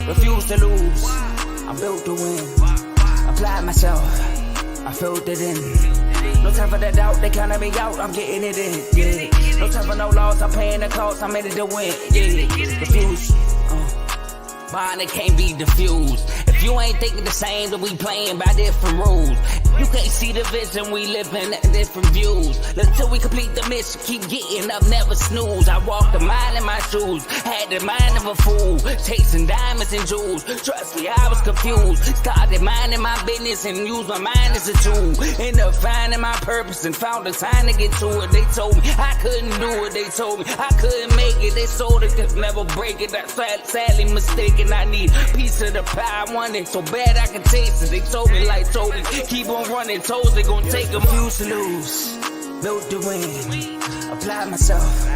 refuse to lose. I'm built to win. Apply myself, I filled it in. No time for the doubt, they counted me out, I'm getting it in. Yeah. No time for no loss, I'm paying the cost, I'm in it to win. Yeah. Refuse. Mine, it can't be diffused. If you ain't thinking the same, then we playing by different rules. You can't see the vision, we living at different views. Until we complete the mission, keep getting up, never snooze. I walked the mile in my shoes, had the mind of a fool, chasing diamonds and jewels. Trust me, I was confused. Started minding my business and used my mind as a tool. Ended up finding my purpose and found the time to get to it. They told me I couldn't do it, they told me I couldn't make it. They sold it, could never break it. That's sadly mistaken. I need a piece of the pie, I want it so bad I can taste it. They told me like Toby, keep on running, toes they gon' take them. Refuse to lose, built to win. Apply myself,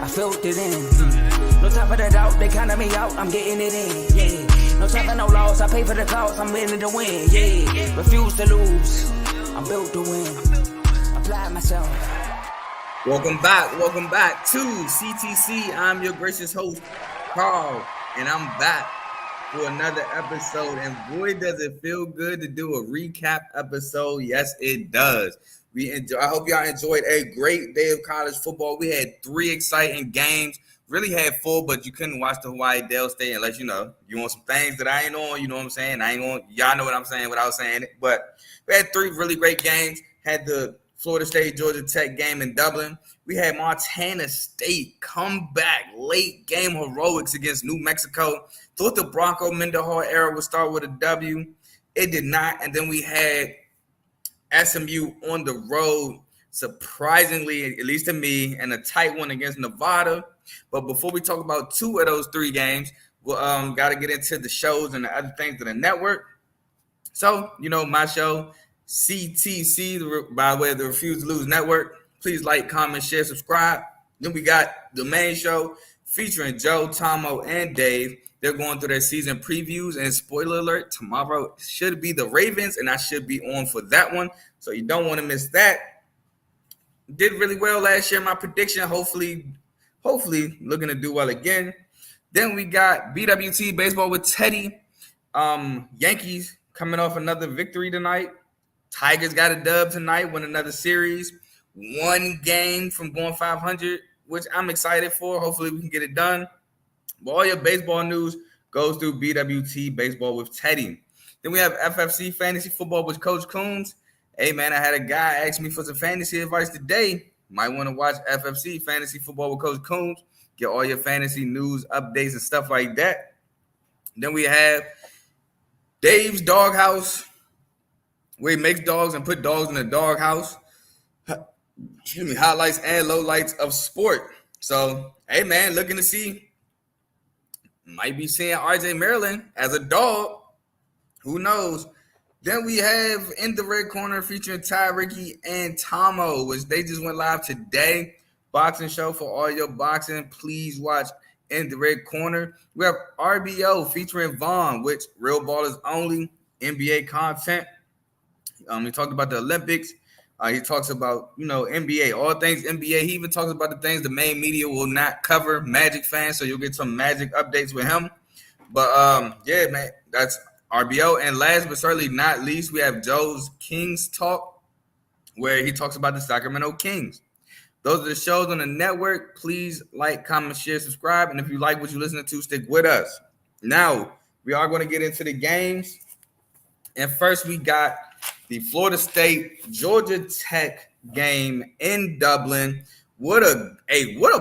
I filled it in. No time for the doubt, they counted me out, I'm getting it in. Yeah. No time for no loss, I pay for the cost, I'm winning to win. Yeah. Refuse to lose, I'm built to win. Apply myself. Welcome back to CTC. I'm your gracious host, Carl, and I'm back for another episode. And boy, does it feel good to do a recap episode. Yes, it does. I hope y'all enjoyed a great day of college football. We had 3 exciting games. Really had 4, but you couldn't watch the Hawaii Dale State unless you want some things that I ain't on. You know what I'm saying? Y'all know what I'm saying without saying it. But we had 3 really great games. Had the Florida State Georgia Tech game in Dublin. We had Montana State come back, late game heroics against New Mexico. Thought the Bronco Mendenhall era would start with a W. It did not. And then we had SMU on the road, surprisingly, at least to me, and a tight one against Nevada. But before we talk about 2 of those 3 games, we'll got to get into the shows and the other things of the network. So, my show, CTC, by the way, the Refuse to Lose Network. Please like, comment, share, subscribe. Then we got the main show featuring Joe, Tomo, and Dave. They're going through their season previews. And spoiler alert, tomorrow should be the Ravens, and I should be on for that one. So you don't want to miss that. Did really well last year, my prediction. Hopefully looking to do well again. Then we got BWT Baseball with Teddy. Yankees coming off another victory tonight. Tigers got a dub tonight, win another series. 1 game from going 500, which I'm excited for. Hopefully we can get it done. But all your baseball news goes through BWT Baseball with Teddy. Then we have FFC Fantasy Football with Coach Coombs. Hey, man, I had a guy ask me for some fantasy advice today. Might want to watch FFC Fantasy Football with Coach Coombs. Get all your fantasy news, updates, and stuff like that. Then we have Dave's Doghouse, where he makes dogs and put dogs in the doghouse. Highlights and lowlights of sport. So, hey, man, looking to see. Might be seeing RJ Maryland as a dog. Who knows? Then we have In the Red Corner featuring Ty, Ricky, and Tomo, which they just went live today. Boxing show for all your boxing. Please watch In the Red Corner. We have RBO featuring Vaughn, which Real Ballers Only, NBA content. He talked about the Olympics. He talks about, NBA, all things NBA. He even talks about the things the main media will not cover, Magic fans, so you'll get some Magic updates with him. But, yeah, man, that's RBO. And last but certainly not least, we have Joe's Kings Talk, where he talks about the Sacramento Kings. Those are the shows on the network. Please like, comment, share, subscribe. And if you like what you're listening to, stick with us. Now, we are going to get into the games. And first, we got the Florida State Georgia Tech game in Dublin. What a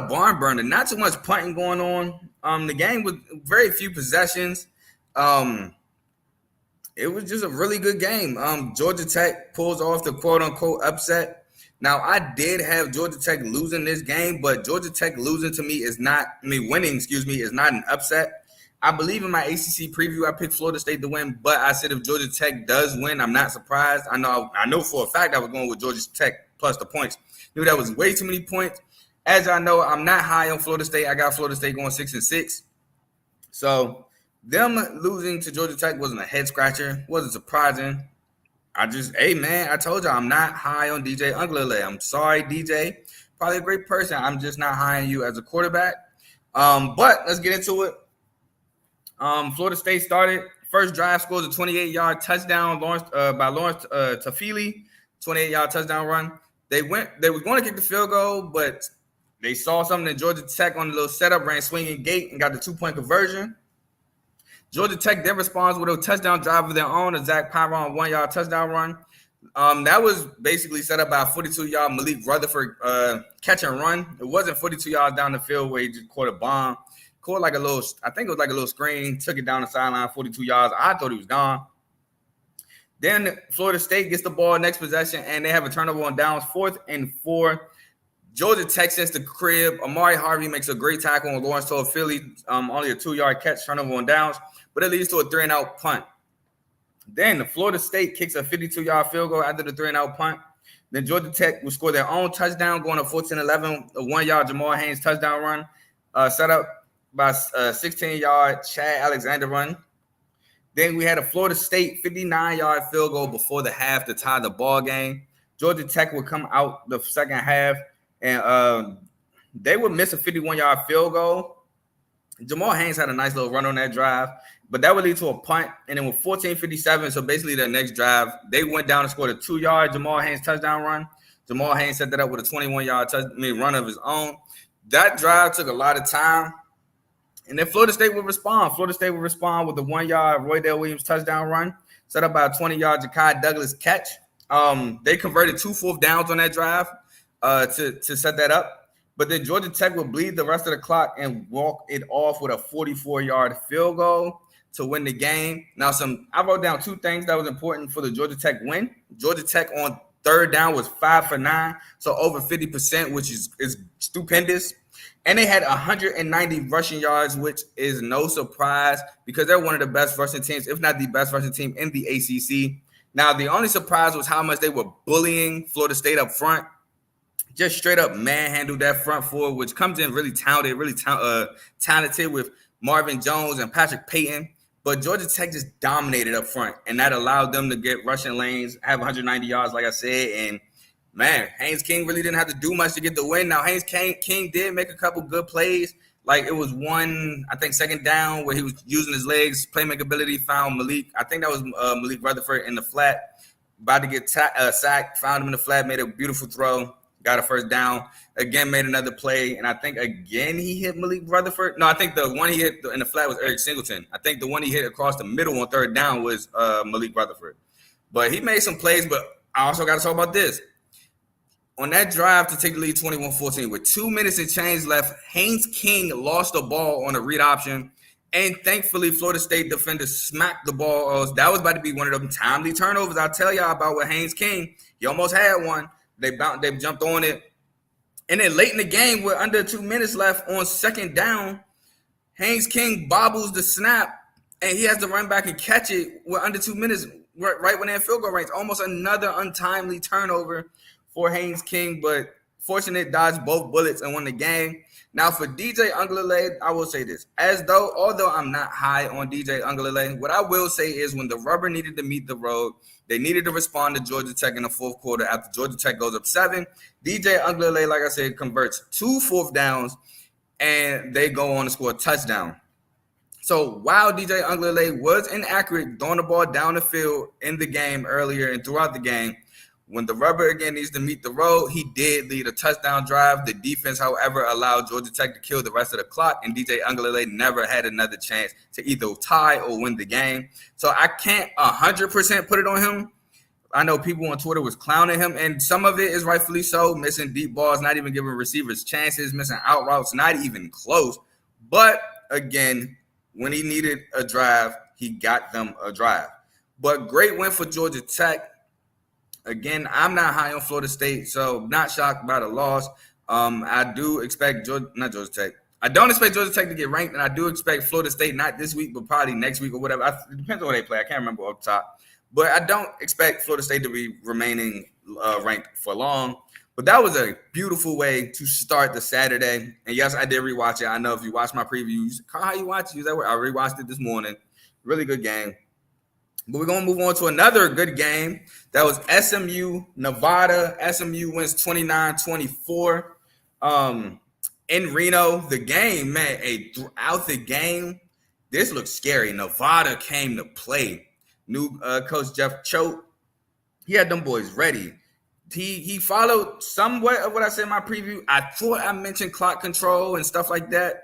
barn burner. Not too much punting going on. The game with very few possessions. It was just a really good game. Georgia Tech pulls off the quote unquote upset. Now, I did have Georgia Tech losing this game, but Georgia Tech losing to me is not, winning, is not an upset. I believe in my ACC preview, I picked Florida State to win, but I said if Georgia Tech does win, I'm not surprised. I know for a fact I was going with Georgia Tech plus the points. Knew that was way too many points. As I know, I'm not high on Florida State. I got Florida State going 6-6. So them losing to Georgia Tech wasn't a head scratcher. Wasn't surprising. I told y'all I'm not high on DJ Uiagalelei. I'm sorry, DJ. Probably a great person. I'm just not high on you as a quarterback. But let's get into it. Florida State started. First drive scores a 28-yard touchdown by Lawrence Tafili, 28-yard touchdown run. They were going to kick the field goal, but they saw something in Georgia Tech on the little setup, ran swinging gate, and got the 2-point conversion. Georgia Tech then responds with a touchdown drive of their own, a Zach Pyron 1-yard touchdown run. That was basically set up by a 42-yard Malik Rutherford catch and run. It wasn't 42 yards down the field where he just caught a bomb. Caught like a little, I think it was like a little screen, took it down the sideline, 42 yards. I thought he was gone. Then Florida State gets the ball next possession, and they have a turnover on downs, 4th and 4. Georgia Tech sends the crib. Amari Harvey makes a great tackle on Lawrence Philly. Only a 2-yard catch, turnover on downs, but it leads to a 3-and-out punt. Then Florida State kicks a 52-yard field goal after the 3-and-out punt. Then Georgia Tech will score their own touchdown, going to 14-11, a 1-yard Jamal Haynes touchdown run, set up by a 16-yard Chad Alexander run. Then we had a Florida State 59-yard field goal before the half to tie the ball game. Georgia Tech would come out the second half, and they would miss a 51-yard field goal. Jamal Haynes had a nice little run on that drive, but that would lead to a punt. And then with 14:57, so basically their next drive, they went down and scored a 2-yard Jamal Haynes touchdown run. Jamal Haynes set that up with a 21-yard run of his own. That drive took a lot of time. And then Florida State would respond. Florida State would respond with a 1-yard Roydell Williams touchdown run, set up by a 20-yard Ja'Kai Douglas catch. They converted 2 fourth downs on that drive to set that up. But then Georgia Tech would bleed the rest of the clock and walk it off with a 44-yard field goal to win the game. Now, I wrote down 2 things that was important for the Georgia Tech win. Georgia Tech on third down was 5 for 9, so over 50%, which is stupendous. And they had 190 rushing yards, which is no surprise because they're one of the best rushing teams, if not the best rushing team in the ACC. Now, the only surprise was how much they were bullying Florida State up front. Just straight up manhandled that front four, which comes in really talented, talented with Marvin Jones and Patrick Payton. But Georgia Tech just dominated up front, and that allowed them to get rushing lanes, have 190 yards, like I said, and man, Haynes King really didn't have to do much to get the win. Now, Haynes King did make a couple good plays. Like it was one, I think, second down where he was using his legs, playmaking ability, found Malik. I think that was Malik Rutherford in the flat, about to get sacked, found him in the flat, made a beautiful throw, got a first down. Again, made another play, and I think again he hit Malik Rutherford. No, I think the one he hit in the flat was Eric Singleton. I think the one he hit across the middle on third down was Malik Rutherford. But he made some plays, but I also got to talk about this. On that drive to take the lead 21-14 with 2 minutes and change left, Haynes King lost the ball on a read option, and thankfully Florida State defenders smacked the ball. That was about to be one of them timely turnovers I tell y'all about with Haynes King. He almost had one. They jumped on it. And then late in the game with under 2 minutes left on second down, Haynes King bobbles the snap, and he has to run back and catch it with under 2 minutes right when they're in field goal range. Almost another untimely turnover for Haynes King, but fortunate dodged both bullets and won the game. Now for DJ Uiagalelei, I will say this. Although I'm not high on DJ Uiagalelei, what I will say is when the rubber needed to meet the road, they needed to respond to Georgia Tech in the fourth quarter after Georgia Tech goes up 7. DJ Uiagalelei, like I said, converts 2 fourth downs, and they go on to score a touchdown. So while DJ Uiagalelei was inaccurate throwing the ball down the field in the game earlier and throughout the game, when the rubber again needs to meet the road, he did lead a touchdown drive. The defense, however, allowed Georgia Tech to kill the rest of the clock, and DJ Uiagalelei never had another chance to either tie or win the game. So I can't 100% put it on him. I know people on Twitter was clowning him, and some of it is rightfully so, missing deep balls, not even giving receivers chances, missing out routes, not even close. But again, when he needed a drive, he got them a drive. But great win for Georgia Tech. Again, I'm not high on Florida State, so not shocked by the loss. I do expect I don't expect Georgia Tech to get ranked, and I do expect Florida State not this week, but probably next week or whatever. It depends on where they play. I can't remember off the top. But I don't expect Florida State to be remaining ranked for long. But that was a beautiful way to start the Saturday. And yes, I did rewatch it. I know if you watched my previews, how you watch it? I rewatched it this morning. Really good game. But we're going to move on to another good game. That was SMU, Nevada. SMU wins 29-24 in Reno. The game, man, throughout the game, this looks scary. Nevada came to play. New coach Jeff Choate, he had them boys ready. He followed somewhat of what I said in my preview. I thought I mentioned clock control and stuff like that.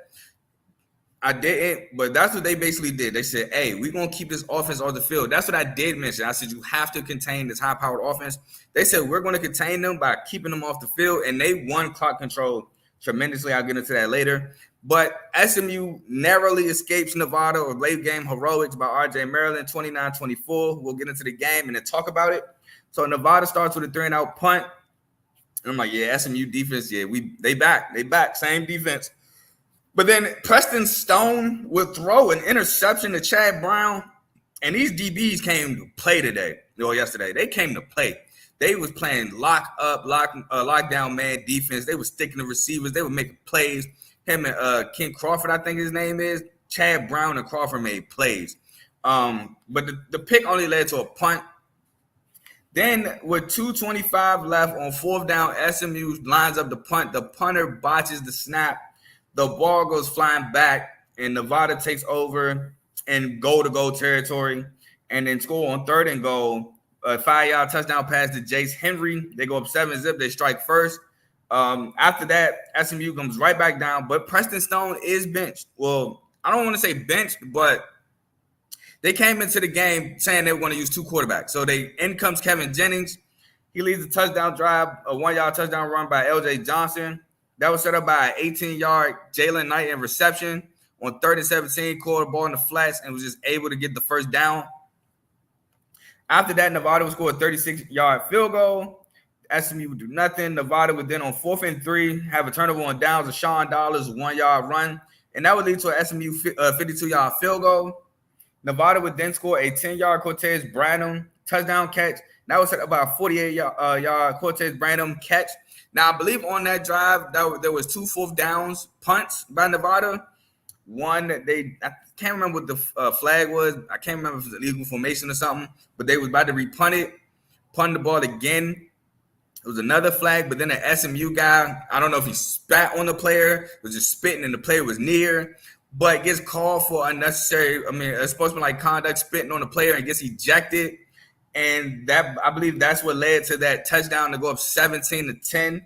I didn't, but that's what they basically did. They said, hey, we're going to keep this offense off the field. That's what I did mention. I said, you have to contain this high-powered offense. They said, we're going to contain them by keeping them off the field, and they won clock control tremendously. I'll get into that later. But SMU narrowly escapes Nevada or late game heroics by R.J. Maryland, 29-24. We'll get into the game and then talk about it. So Nevada starts with a 3-and-out punt. And I'm like, yeah, SMU defense, yeah, they back, same defense. But then Preston Stone would throw an interception to Chad Brown, and these DBs came to play today or yesterday. They came to play. They was playing lockdown man defense. They were sticking to receivers. They were making plays. Him and Ken Crawford, I think his name is. Chad Brown and Crawford made plays. But the pick only led to a punt. Then with 2:25 left on 4th down, SMU lines up the punt. The punter botches the snap. The ball goes flying back, and Nevada takes over in goal-to-goal territory, and then score on 3rd and goal. A 5-yard touchdown pass to Jace Henry. They go up 7-zip. They strike first. After that, SMU comes right back down, but Preston Stone is benched. Well, I don't want to say benched, but they came into the game saying they were going to use 2 quarterbacks. So in comes Kevin Jennings. He leads a touchdown drive, a 1-yard touchdown run by L.J. Johnson. That was set up by an 18-yard Jalen Knight in reception. On 3rd and 17, caught the ball in the flats and was just able to get the first down. After that, Nevada would score a 36-yard field goal. SMU would do nothing. Nevada would then on 4th and 3 have a turnover on downs of Sean Dollars' 1-yard run. And that would lead to a SMU 52-yard field goal. Nevada would then score a 10-yard Cortez Branham touchdown catch. That was set up by a 48-yard Cortez Branham catch. Now, I believe on that drive, there was 2 4th downs punts by Nevada. One, I can't remember what the flag was. I can't remember if it was illegal formation or something, but they was about to repunt it, punt the ball again. It was another flag, but then an SMU guy, I don't know if he spat on the player, was just spitting, and the player was near, but gets called for a sportsmanlike conduct, spitting on the player, and gets ejected. And that, I believe that's what led to that touchdown to go up 17-10.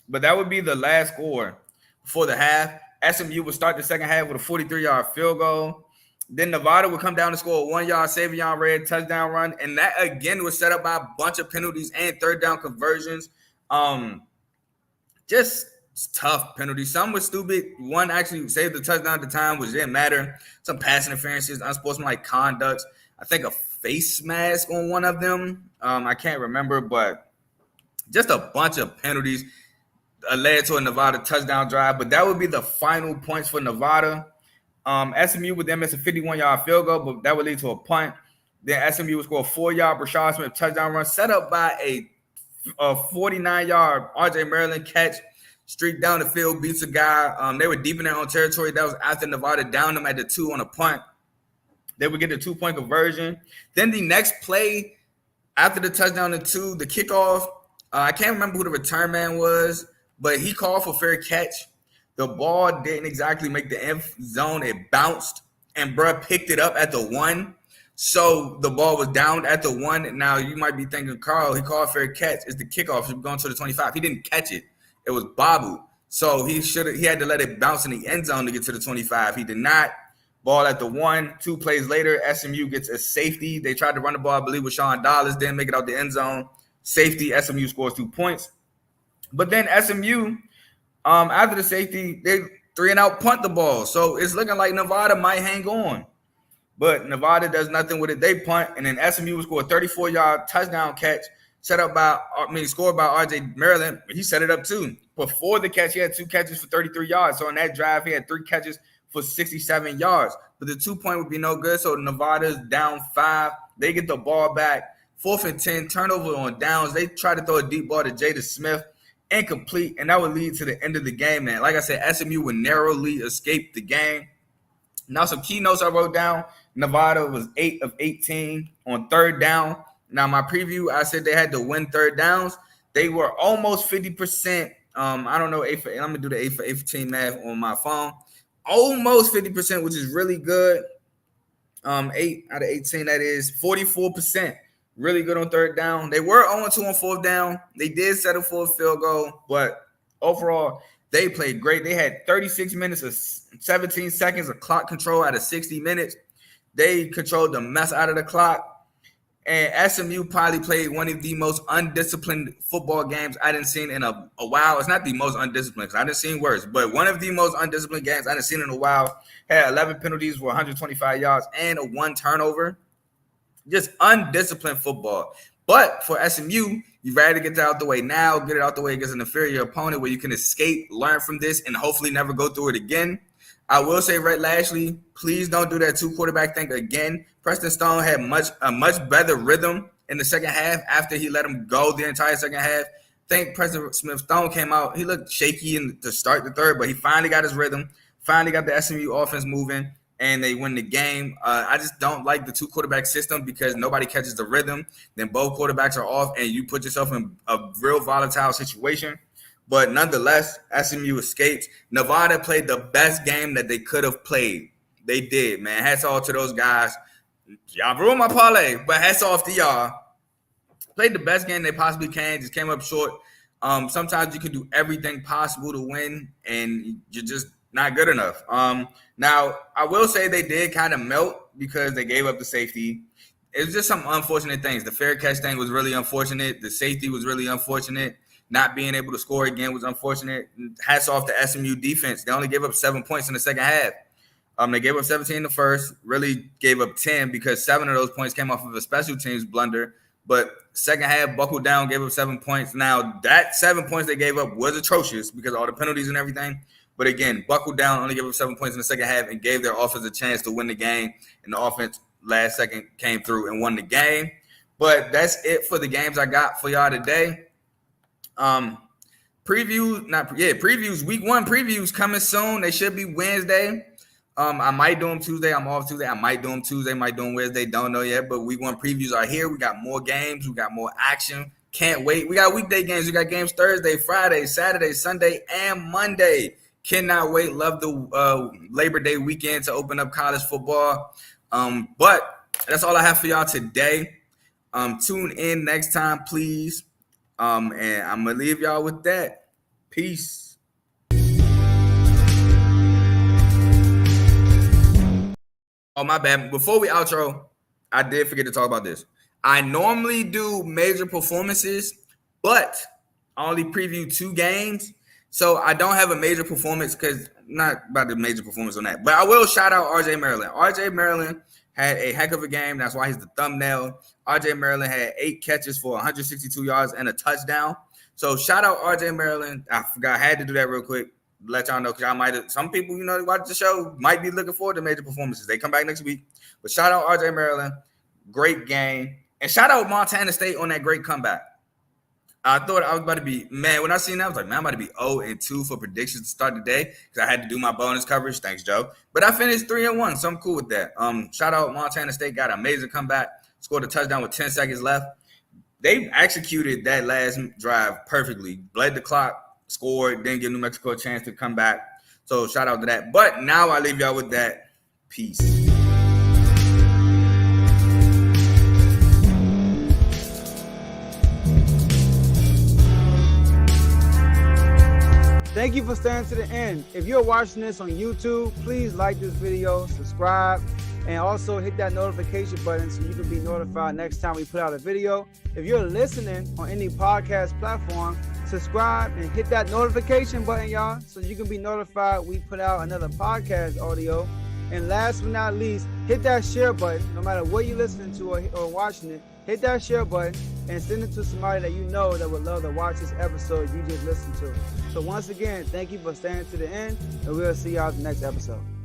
But that would be the last score before the half. SMU would start the second half with a 43-yard field goal. Then Nevada would come down to score a 1-yard Savion Red touchdown run. And that, again, was set up by a bunch of penalties and 3rd down conversions. Just tough penalties. Some were stupid. One actually saved the touchdown at the time, which didn't matter. Some pass interferences, unsportsmanlike conducts. I think a face mask on one of them. I can't remember, but just a bunch of penalties led to a Nevada touchdown drive. But that would be the final points for Nevada. SMU would then miss a 51-yard field goal, but that would lead to a punt. Then SMU would score a 4-yard Brashad Smith touchdown run, set up by a 49-yard R.J. Maryland catch. Streak down the field, beats a guy. They were deep in their own territory. That was after Nevada downed them at the 2 on a punt. They would get the 2-point conversion. Then the next play, after the touchdown to 2, the kickoff, I can't remember who the return man was, but he called for fair catch. The ball didn't exactly make the end zone. It bounced, and bruh picked it up at the 1. So the ball was downed at the 1. Now you might be thinking, Carl, he called fair catch. It's the kickoff. He's going to the 25. He didn't catch it. It was bobbled. So he had to let it bounce in the end zone to get to the 25. He did not. Ball at the 1. 2 plays later, SMU gets a safety. They tried to run the ball, I believe, with Sean Dollars. Didn't make it out the end zone. Safety, SMU scores 2 points. But then SMU, after the safety, they 3-and-out punt the ball. So it's looking like Nevada might hang on. But Nevada does nothing with it. They punt, and then SMU will score a 34-yard touchdown catch scored by R.J. Maryland. He set it up too. Before the catch, he had 2 catches for 33 yards. So in that drive, he had 3 catches for 67 yards. But the 2-point would be no good. So Nevada's down 5. They get the ball back. 4th and 10, turnover on downs. They try to throw a deep ball to Jada Smith. Incomplete, and that would lead to the end of the game, man. Like I said, SMU would narrowly escape the game. Now, some key notes I wrote down. Nevada was 8 of 18 on 3rd down. Now, my preview, I said they had to win 3rd downs. They were almost 50% I don't know, I'm gonna do the 8 for 15 math on my phone. Almost 50%, which is really good. 8 out of 18, that is 44%. Really good on third down. They were 0-2 on fourth down. They did settle for a field goal, but overall, they played great. They had 36 minutes of 17 seconds of clock control out of 60 minutes. They controlled the mess out of the clock. And SMU probably played one of the most undisciplined football games I didn't seen in a while. It's not the most undisciplined, because I didn't seen worse, but one of the most undisciplined games I didn't seen in a while. Had 11 penalties for 125 yards and a 1 turnover. Just undisciplined football. But for SMU, you'd rather get that out the way now, get it out the way against an inferior opponent where you can escape, learn from this, and hopefully never go through it again. I will say, Rhett Lashley, please don't do that 2-quarterback thing again. Preston Stone had a much better rhythm in the second half after he let him go the entire second half. I think Preston Smith-Stone came out. He looked shaky to start the third, but he finally got his rhythm, finally got the SMU offense moving, and they win the game. I just don't like the 2-quarterback system because nobody catches the rhythm. Then both quarterbacks are off, and you put yourself in a real volatile situation. But nonetheless, SMU escaped. Nevada played the best game that they could have played. They did, man. Hats off to those guys. Y'all ruined my parlay, but hats off to y'all. Played the best game they possibly can. Just came up short. Sometimes you can do everything possible to win, and you're just not good enough. Now, I will say they did kind of melt because they gave up the safety. It was just some unfortunate things. The fair catch thing was really unfortunate. The safety was really unfortunate. Not being able to score again was unfortunate. Hats off to SMU defense. They only gave up 7 points in the second half. They gave up 17 in the first, really gave up 10 because 7 of those points came off of a special teams blunder. But second half, buckled down, gave up 7 points. Now, that 7 points they gave up was atrocious because of all the penalties and everything. But again, buckled down, only gave up 7 points in the second half and gave their offense a chance to win the game. And the offense last second came through and won the game. But that's it for the games I got for y'all today. Previews, week 1 previews coming soon. They should be Wednesday. I might do them Tuesday. I'm off Tuesday. I might do them Tuesday, might do them Wednesday. Don't know yet, but week 1 previews are here. We got more games. We got more action. Can't wait. We got weekday games. We got games Thursday, Friday, Saturday, Sunday, and Monday. Cannot wait. Love the Labor Day weekend to open up college football. But that's all I have for y'all today. Tune in next time, please. And I'm going to leave y'all with that. Peace. Oh, my bad. Before we outro, I did forget to talk about this. I normally do major performances, but I only preview 2 games. So I don't have a major performance because not about the major performance on that. But I will shout out RJ Maryland. RJ Maryland had a heck of a game. That's why he's the thumbnail. RJ Maryland had 8 catches for 162 yards and a touchdown. So shout out RJ Maryland. I forgot I had to do that real quick. Let y'all know because y'all might have some people, watch the show might be looking forward to major performances. They come back next week. But shout out RJ Maryland. Great game. And shout out Montana State on that great comeback. I thought I was about to be, man, when I seen that, I was like, man, I'm about to be 0-2 for predictions to start the day because I had to do my bonus coverage. Thanks, Joe. But I finished 3-1, so I'm cool with that. Shout out Montana State, got an amazing comeback, scored a touchdown with 10 seconds left. They executed that last drive perfectly, bled the clock, scored, didn't give New Mexico a chance to come back. So shout out to that. But now I leave y'all with that. Peace. Thank you for staying to the end. If you're watching this on YouTube, please like this video, subscribe, and also hit that notification button so you can be notified next time we put out a video. If you're listening on any podcast platform, subscribe and hit that notification button, y'all, so you can be notified we put out another podcast audio. And last but not least, hit that share button. No matter what you're listening to or watching it, hit that share button and send it to somebody that you know that would love to watch this episode you just listened to. So once again, thank you for staying to the end, and we'll see y'all in the next episode.